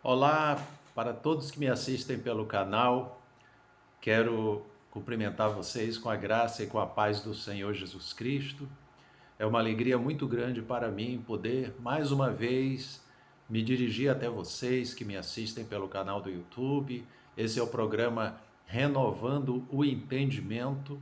Olá para todos que me assistem pelo canal. Quero cumprimentar vocês com a graça e com a paz do Senhor Jesus Cristo. É uma alegria muito grande para mim poder mais uma vez me dirigir até vocês que me assistem pelo canal do YouTube. Esse é o programa Renovando o Entendimento,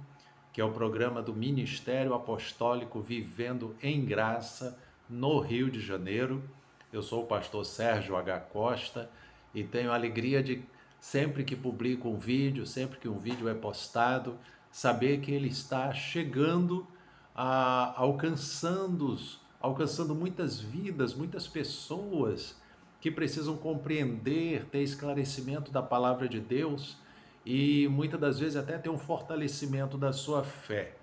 que é o programa do Ministério Apostólico Vivendo em Graça no Rio de Janeiro. Eu sou o pastor Sérgio H. Costa e tenho a alegria de, sempre que publico um vídeo, sempre que um vídeo é postado, saber que ele está chegando alcançando muitas vidas, muitas pessoas que precisam compreender, ter esclarecimento da palavra de Deus e muitas das vezes até ter um fortalecimento da sua fé.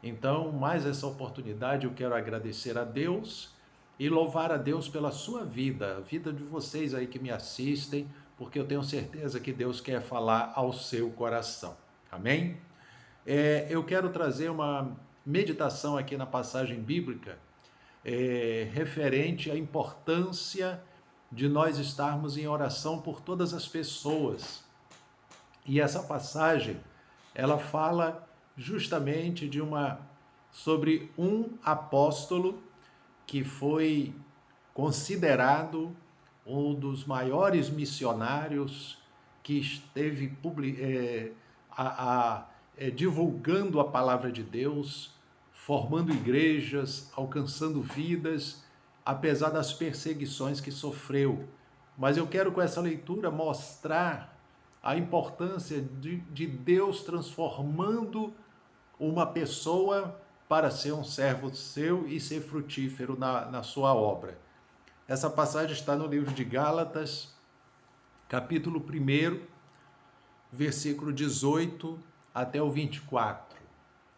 Então, mais essa oportunidade, eu quero agradecer a Deus e louvar a Deus pela sua vida, a vida de vocês aí que me assistem, porque eu tenho certeza que Deus quer falar ao seu coração. Amém? Eu quero trazer uma meditação aqui na passagem bíblica referente à importância de nós estarmos em oração por todas as pessoas. E essa passagem, ela fala justamente sobre um apóstolo que foi considerado um dos maiores missionários que esteve divulgando a palavra de Deus, formando igrejas, alcançando vidas, apesar das perseguições que sofreu. Mas eu quero com essa leitura mostrar a importância de Deus transformando uma pessoa para ser um servo seu e ser frutífero na sua obra. Essa passagem está no livro de Gálatas, capítulo 1, versículo 18 até o 24.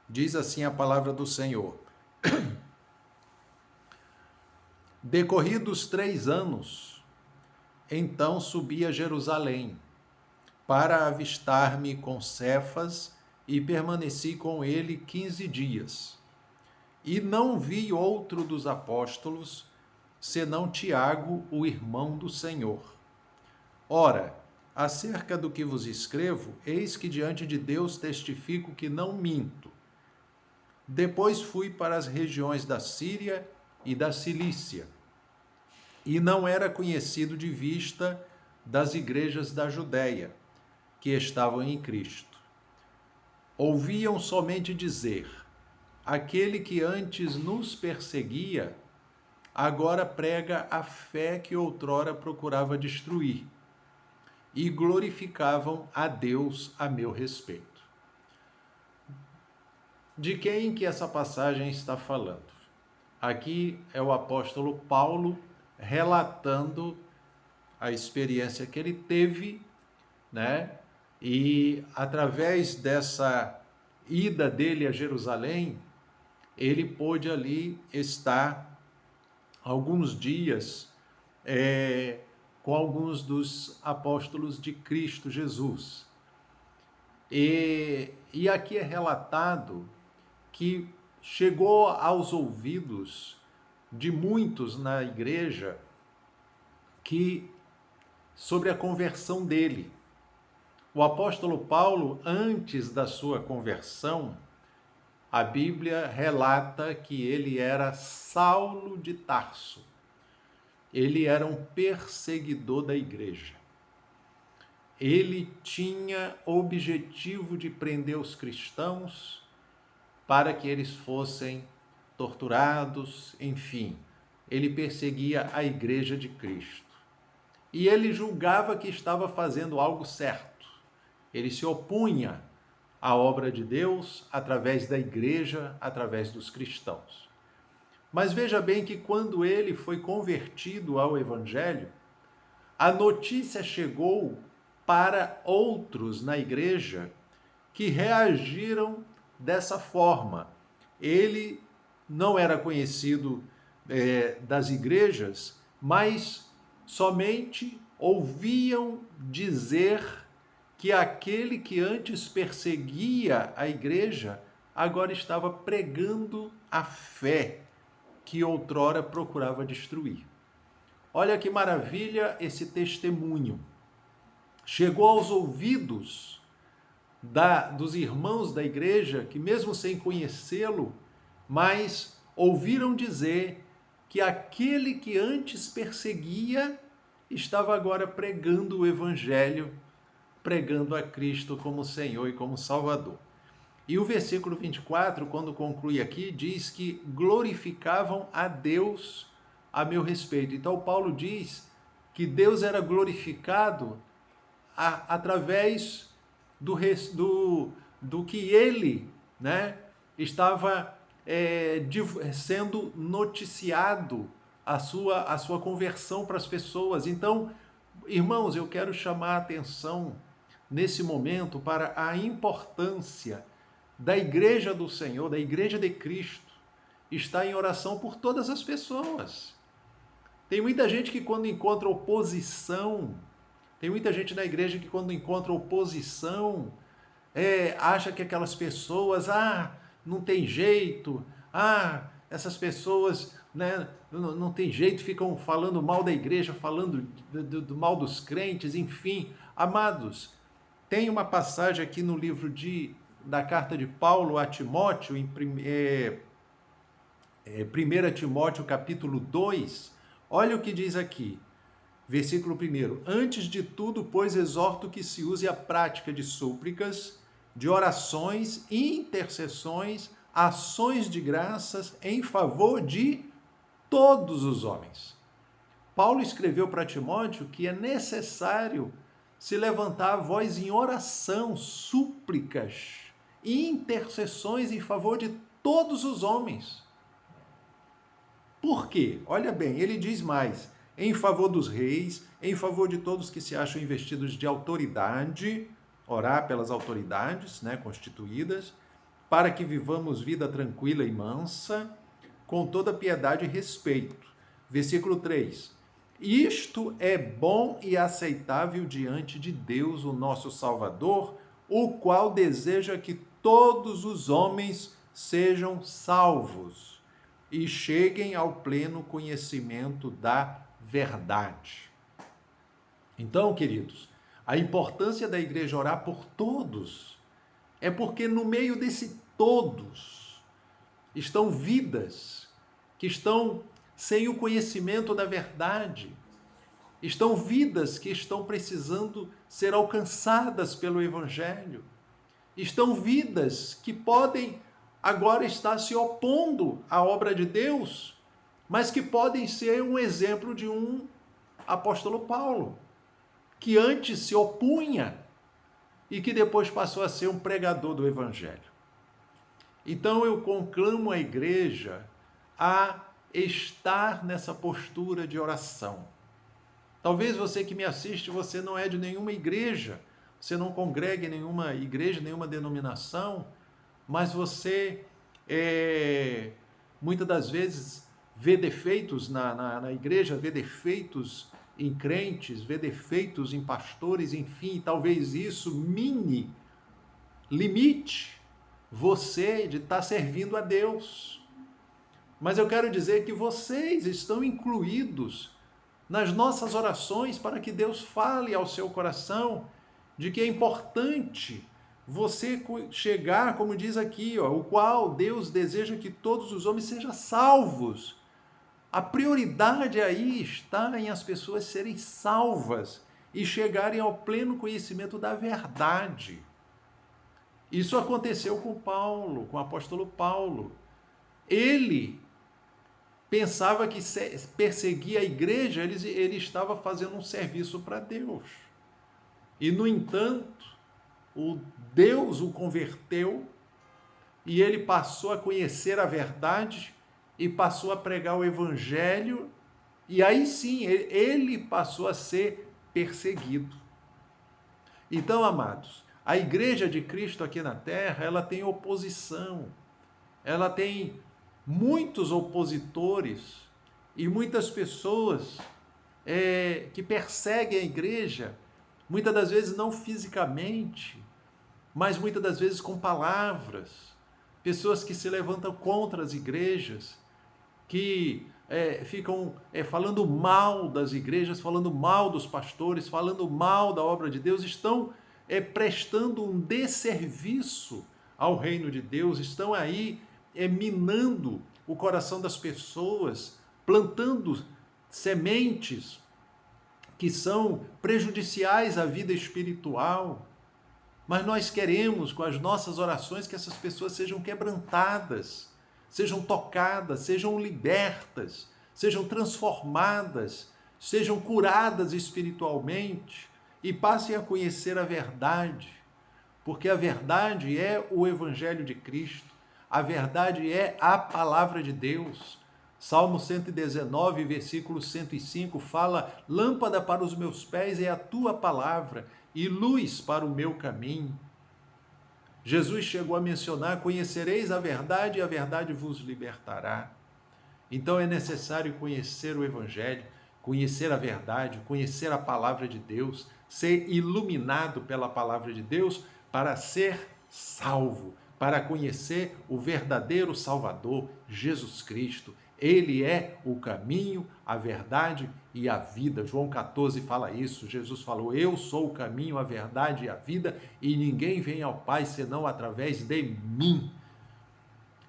Diz assim a palavra do Senhor. Decorridos 3 anos, então subi a Jerusalém, para avistar-me com Cefas, e permaneci com ele 15 dias. E não vi outro dos apóstolos, senão Tiago, o irmão do Senhor. Ora, acerca do que vos escrevo, eis que diante de Deus testifico que não minto. Depois fui para as regiões da Síria e da Cilícia, e não era conhecido de vista das igrejas da Judéia, que estavam em Cristo. Ouviam somente dizer: aquele que antes nos perseguia, agora prega a fé que outrora procurava destruir, e glorificavam a Deus a meu respeito. De quem que essa passagem está falando? Aqui é o apóstolo Paulo relatando a experiência que ele teve, né? E através dessa ida dele a Jerusalém, ele pôde ali estar alguns dias com alguns dos apóstolos de Cristo Jesus. E aqui é relatado que chegou aos ouvidos de muitos na igreja que sobre a conversão dele. O apóstolo Paulo, antes da sua conversão, a Bíblia relata que ele era Saulo de Tarso. Ele era um perseguidor da igreja. Ele tinha o objetivo de prender os cristãos para que eles fossem torturados, enfim. Ele perseguia a igreja de Cristo. E ele julgava que estava fazendo algo certo. Ele se opunha à obra de Deus através da igreja, através dos cristãos. Mas veja bem que quando ele foi convertido ao Evangelho, a notícia chegou para outros na igreja que reagiram dessa forma. Ele não era conhecido das igrejas, mas somente ouviam dizer que aquele que antes perseguia a igreja agora estava pregando a fé que outrora procurava destruir. Olha que maravilha esse testemunho. Chegou aos ouvidos dos irmãos da igreja, que mesmo sem conhecê-lo, mas ouviram dizer que aquele que antes perseguia estava agora pregando o evangelho, pregando a Cristo como Senhor e como Salvador. E o versículo 24, quando conclui aqui, diz que glorificavam a Deus a meu respeito. Então Paulo diz que Deus era glorificado através do que ele, né, estava sendo noticiado, a sua conversão para as pessoas. Então, irmãos, eu quero chamar a atenção nesse momento para a importância da igreja do Senhor, da igreja de Cristo, estar em oração por todas as pessoas. Tem muita gente que quando encontra oposição, tem muita gente na igreja que quando encontra oposição, acha que aquelas pessoas, não tem jeito, essas pessoas, né, não tem jeito, ficam falando mal da igreja, falando do mal dos crentes, enfim. Amados, tem uma passagem aqui no livro da carta de Paulo a Timóteo, em 1 Timóteo capítulo 2, olha o que diz aqui. Versículo 1. Antes de tudo, pois, exorto que se use a prática de súplicas, de orações, intercessões, ações de graças em favor de todos os homens. Paulo escreveu para Timóteo que é necessário se levantar a voz em oração, súplicas e intercessões em favor de todos os homens. Por quê? Olha bem, ele diz mais: em favor dos reis, em favor de todos que se acham investidos de autoridade, orar pelas autoridades, né, constituídas, para que vivamos vida tranquila e mansa, com toda piedade e respeito. Versículo 3. Isto é bom e aceitável diante de Deus, o nosso Salvador, o qual deseja que todos os homens sejam salvos e cheguem ao pleno conhecimento da verdade. Então, queridos, a importância da igreja orar por todos é porque no meio desse todos estão vidas que estão sem o conhecimento da verdade, estão vidas que estão precisando ser alcançadas pelo evangelho, estão vidas que podem agora estar se opondo à obra de Deus, mas que podem ser um exemplo de um apóstolo Paulo, que antes se opunha e que depois passou a ser um pregador do evangelho. Então eu conclamo a igreja a estar nessa postura de oração. Talvez você que me assiste, você não é de nenhuma igreja, você não congrega em nenhuma igreja, nenhuma denominação, mas você muitas das vezes vê defeitos na igreja, vê defeitos em crentes, vê defeitos em pastores, enfim, talvez isso limite você de estar servindo a Deus. Mas eu quero dizer que vocês estão incluídos nas nossas orações para que Deus fale ao seu coração de que é importante você chegar, como diz aqui, o qual Deus deseja que todos os homens sejam salvos. A prioridade aí está em as pessoas serem salvas e chegarem ao pleno conhecimento da verdade. Isso aconteceu com Paulo, com o apóstolo Paulo. Ele pensava que perseguir a igreja, ele estava fazendo um serviço para Deus. E, no entanto, Deus o converteu e ele passou a conhecer a verdade e passou a pregar o evangelho, e aí sim, ele passou a ser perseguido. Então, amados, a igreja de Cristo aqui na terra, ela tem oposição, ela tem muitos opositores e muitas pessoas que perseguem a igreja, muitas das vezes não fisicamente, mas muitas das vezes com palavras, pessoas que se levantam contra as igrejas, que falando mal das igrejas, falando mal dos pastores, falando mal da obra de Deus, estão prestando um desserviço ao reino de Deus, estão aí minando o coração das pessoas, plantando sementes que são prejudiciais à vida espiritual. Mas nós queremos, com as nossas orações, que essas pessoas sejam quebrantadas, sejam tocadas, sejam libertas, sejam transformadas, sejam curadas espiritualmente e passem a conhecer a verdade, porque a verdade é o Evangelho de Cristo, a verdade é a palavra de Deus. Salmo 119, versículo 105 fala: lâmpada para os meus pés é a tua palavra e luz para o meu caminho. Jesus chegou a mencionar: conhecereis a verdade e a verdade vos libertará. Então é necessário conhecer o Evangelho, conhecer a verdade, conhecer a palavra de Deus, ser iluminado pela palavra de Deus para ser salvo, para conhecer o verdadeiro Salvador, Jesus Cristo. Ele é o caminho, a verdade e a vida. João 14 fala isso. Jesus falou: eu sou o caminho, a verdade e a vida, e ninguém vem ao Pai senão através de mim.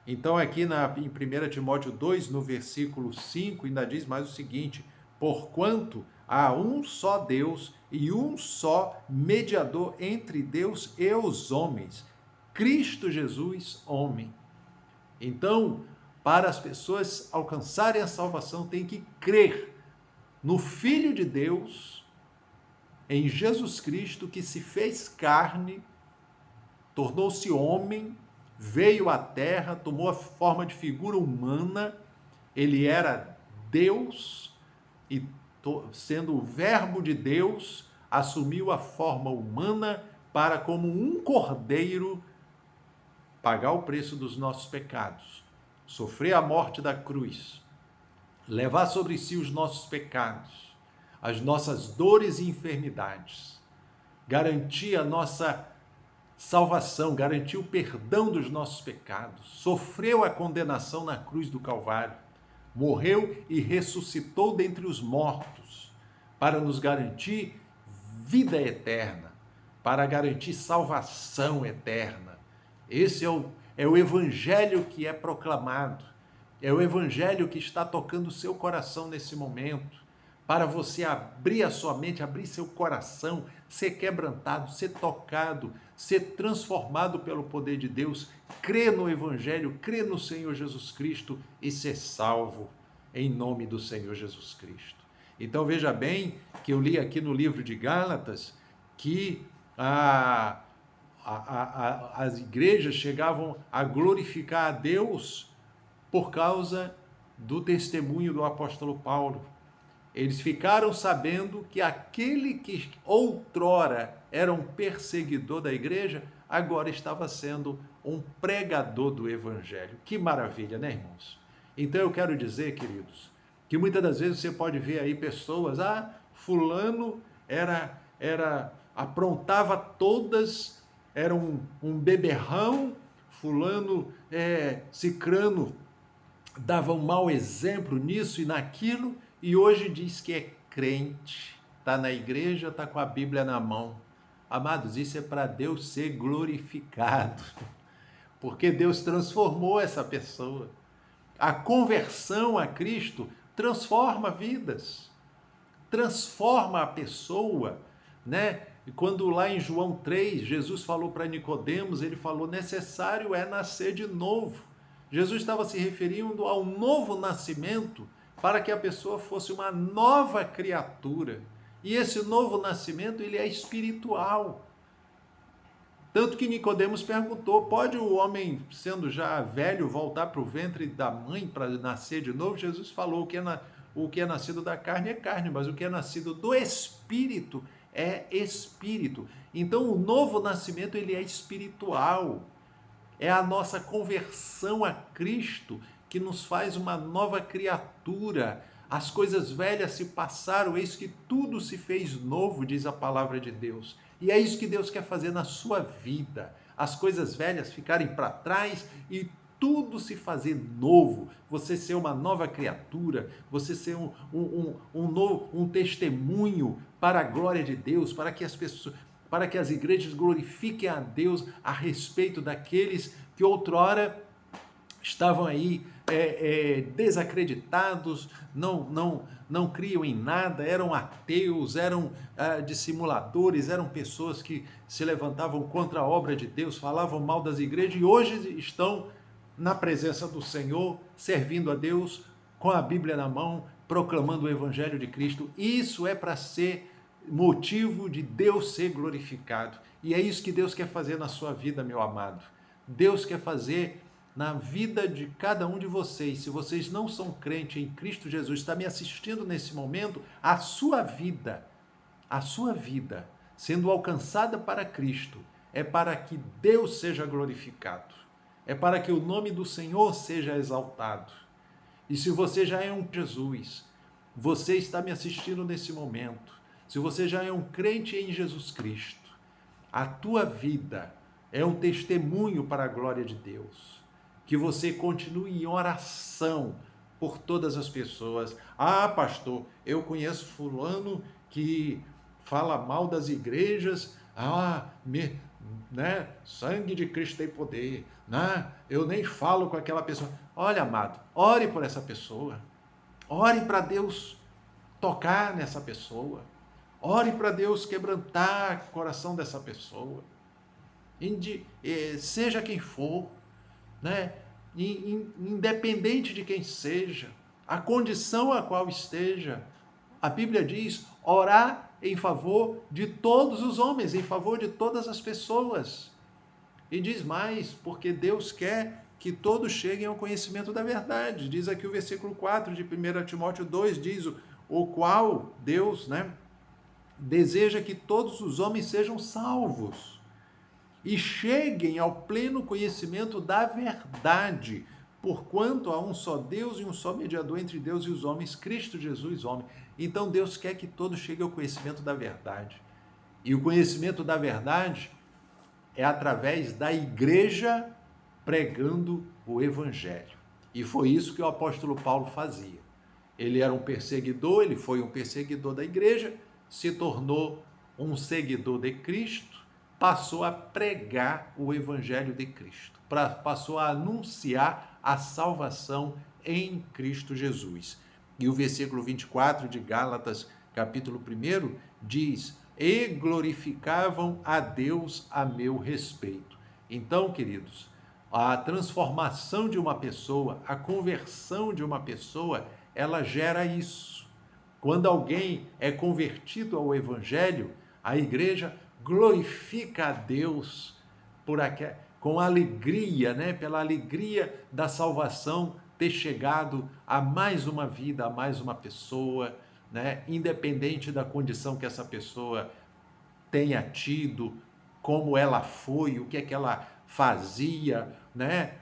Então aqui em 1 Timóteo 2, no versículo 5, ainda diz mais o seguinte: porquanto há um só Deus e um só mediador entre Deus e os homens, Cristo Jesus, homem. Então, para as pessoas alcançarem a salvação, tem que crer no Filho de Deus, em Jesus Cristo, que se fez carne, tornou-se homem, veio à terra, tomou a forma de figura humana, ele era Deus e, sendo o verbo de Deus, assumiu a forma humana para, como um cordeiro, pagar o preço dos nossos pecados, sofrer a morte da cruz, levar sobre si os nossos pecados, as nossas dores e enfermidades, garantir a nossa salvação, garantir o perdão dos nossos pecados, sofreu a condenação na cruz do Calvário, morreu e ressuscitou dentre os mortos, para nos garantir vida eterna, para garantir salvação eterna. Esse é o evangelho que é proclamado, é o evangelho que está tocando o seu coração nesse momento, para você abrir a sua mente, abrir seu coração, ser quebrantado, ser tocado, ser transformado pelo poder de Deus, crer no Evangelho, crer no Senhor Jesus Cristo e ser salvo em nome do Senhor Jesus Cristo. Então veja bem que eu li aqui no livro de Gálatas que as igrejas chegavam a glorificar a Deus por causa do testemunho do apóstolo Paulo. Eles ficaram sabendo que aquele que outrora era um perseguidor da igreja, agora estava sendo um pregador do evangelho. Que maravilha, né, irmãos? Então eu quero dizer, queridos, que muitas das vezes você pode ver aí pessoas: fulano aprontava todas, era um beberrão, fulano cicrano dava um mau exemplo nisso e naquilo, e hoje diz que é crente, está na igreja, está com a Bíblia na mão. Amados, isso é para Deus ser glorificado, porque Deus transformou essa pessoa. A conversão a Cristo transforma vidas, transforma a pessoa, né? E quando lá em João 3, Jesus falou para Nicodemos, ele falou: necessário é nascer de novo. Jesus estava se referindo ao novo nascimento, para que a pessoa fosse uma nova criatura. E esse novo nascimento, ele é espiritual. Tanto que Nicodemos perguntou: pode o homem, sendo já velho, voltar para o ventre da mãe para nascer de novo? Jesus falou: o que é nascido da carne é carne, mas o que é nascido do Espírito é Espírito. Então o novo nascimento, ele é espiritual. É a nossa conversão a Cristo que nos faz uma nova criatura. As coisas velhas se passaram, eis que tudo se fez novo, diz a palavra de Deus. E é isso que Deus quer fazer na sua vida. As coisas velhas ficarem para trás e tudo se fazer novo, você ser uma nova criatura, você ser um testemunho para a glória de Deus, para que as pessoas, para que as igrejas glorifiquem a Deus a respeito daqueles que outrora estavam aí desacreditados, não criam em nada, eram ateus, eram dissimuladores, eram pessoas que se levantavam contra a obra de Deus, falavam mal das igrejas e hoje estão na presença do Senhor, servindo a Deus com a Bíblia na mão, proclamando o Evangelho de Cristo. Isso é para ser motivo de Deus ser glorificado. E é isso que Deus quer fazer na sua vida, meu amado. Deus quer fazer na vida de cada um de vocês. Se vocês não são crentes em Cristo Jesus, está me assistindo nesse momento, a sua vida, sendo alcançada para Cristo, é para que Deus seja glorificado, é para que o nome do Senhor seja exaltado. E se você já é um Jesus, você está me assistindo nesse momento, se você já é um crente em Jesus Cristo, a tua vida é um testemunho para a glória de Deus. Que você continue em oração por todas as pessoas. Ah, pastor, eu conheço fulano que fala mal das igrejas. Sangue de Cristo tem poder. Eu nem falo com aquela pessoa. Olha, amado, ore por essa pessoa. Ore para Deus tocar nessa pessoa. Ore para Deus quebrantar o coração dessa pessoa. Seja quem for, né? Independente de quem seja, a condição a qual esteja, a Bíblia diz: orar em favor de todos os homens, em favor de todas as pessoas. E diz mais, porque Deus quer que todos cheguem ao conhecimento da verdade. Diz aqui o versículo 4 de 1 Timóteo 2, diz: o qual Deus, deseja que todos os homens sejam salvos e cheguem ao pleno conhecimento da verdade, porquanto há um só Deus e um só mediador entre Deus e os homens, Cristo Jesus, homem. Então Deus quer que todos cheguem ao conhecimento da verdade. E o conhecimento da verdade é através da igreja pregando o evangelho. E foi isso que o apóstolo Paulo fazia. Ele era um perseguidor, ele foi um perseguidor da igreja, se tornou um seguidor de Cristo, passou a pregar o evangelho de Cristo, passou a anunciar a salvação em Cristo Jesus. E o versículo 24 de Gálatas, capítulo 1, diz: e glorificavam a Deus a meu respeito. Então, queridos, a transformação de uma pessoa, a conversão de uma pessoa, ela gera isso. Quando alguém é convertido ao evangelho, a igreja glorifica a Deus com alegria, pela alegria da salvação ter chegado a mais uma vida, a mais uma pessoa, independente da condição que essa pessoa tenha tido, como ela foi, o que é que ela fazia,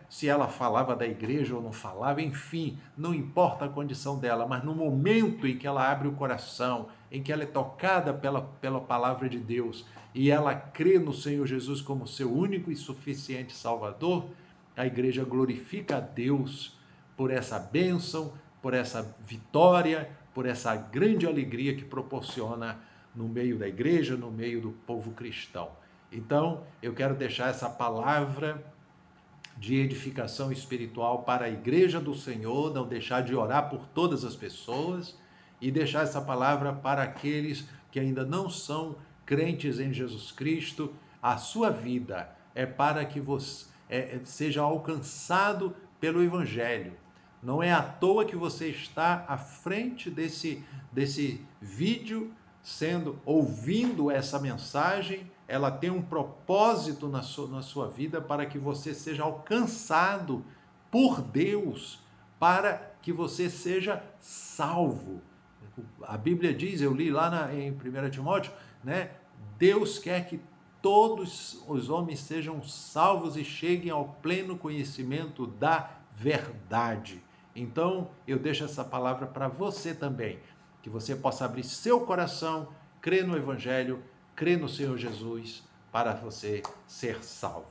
se ela falava da igreja ou não falava, enfim, não importa a condição dela, mas no momento em que ela abre o coração, em que ela é tocada pela palavra de Deus e ela crê no Senhor Jesus como seu único e suficiente Salvador, a igreja glorifica a Deus por essa bênção, por essa vitória, por essa grande alegria que proporciona no meio da igreja, no meio do povo cristão. Então, eu quero deixar essa palavra de edificação espiritual para a igreja do Senhor, não deixar de orar por todas as pessoas e deixar essa palavra para aqueles que ainda não são crentes em Jesus Cristo. A sua vida é para que você seja alcançado pelo Evangelho. Não é à toa que você está à frente desse vídeo, ouvindo essa mensagem. Ela tem um propósito na sua vida para que você seja alcançado por Deus, para que você seja salvo. A Bíblia diz, eu li lá em 1 Timóteo, Deus quer que todos os homens sejam salvos e cheguem ao pleno conhecimento da verdade. Então, eu deixo essa palavra para você também, que você possa abrir seu coração, crer no Evangelho, crer no Senhor Jesus, para você ser salvo.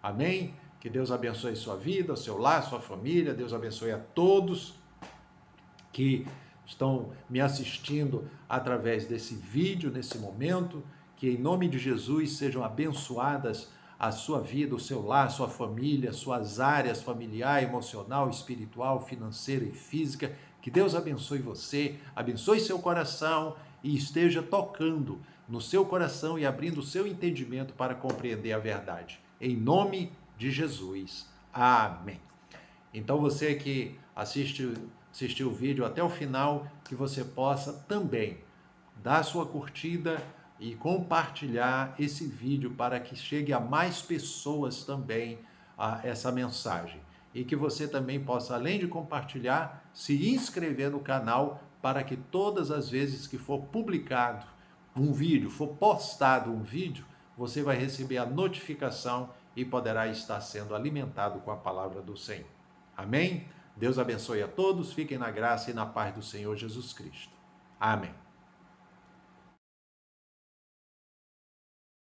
Amém? Que Deus abençoe sua vida, seu lar, sua família. Deus abençoe a todos que estão me assistindo através desse vídeo, nesse momento. Que em nome de Jesus sejam abençoadas a sua vida, o seu lar, sua família, suas áreas familiar, emocional, espiritual, financeira e física. Que Deus abençoe você, abençoe seu coração e esteja tocando no seu coração e abrindo o seu entendimento para compreender a verdade. Em nome de Jesus. Amém. Então você que assistiu o vídeo até o final, que você possa também dar sua curtida e compartilhar esse vídeo para que chegue a mais pessoas também essa mensagem. E que você também possa, além de compartilhar, se inscrever no canal para que todas as vezes que for publicado um vídeo, for postado um vídeo, você vai receber a notificação e poderá estar sendo alimentado com a palavra do Senhor. Amém? Deus abençoe a todos, fiquem na graça e na paz do Senhor Jesus Cristo. Amém.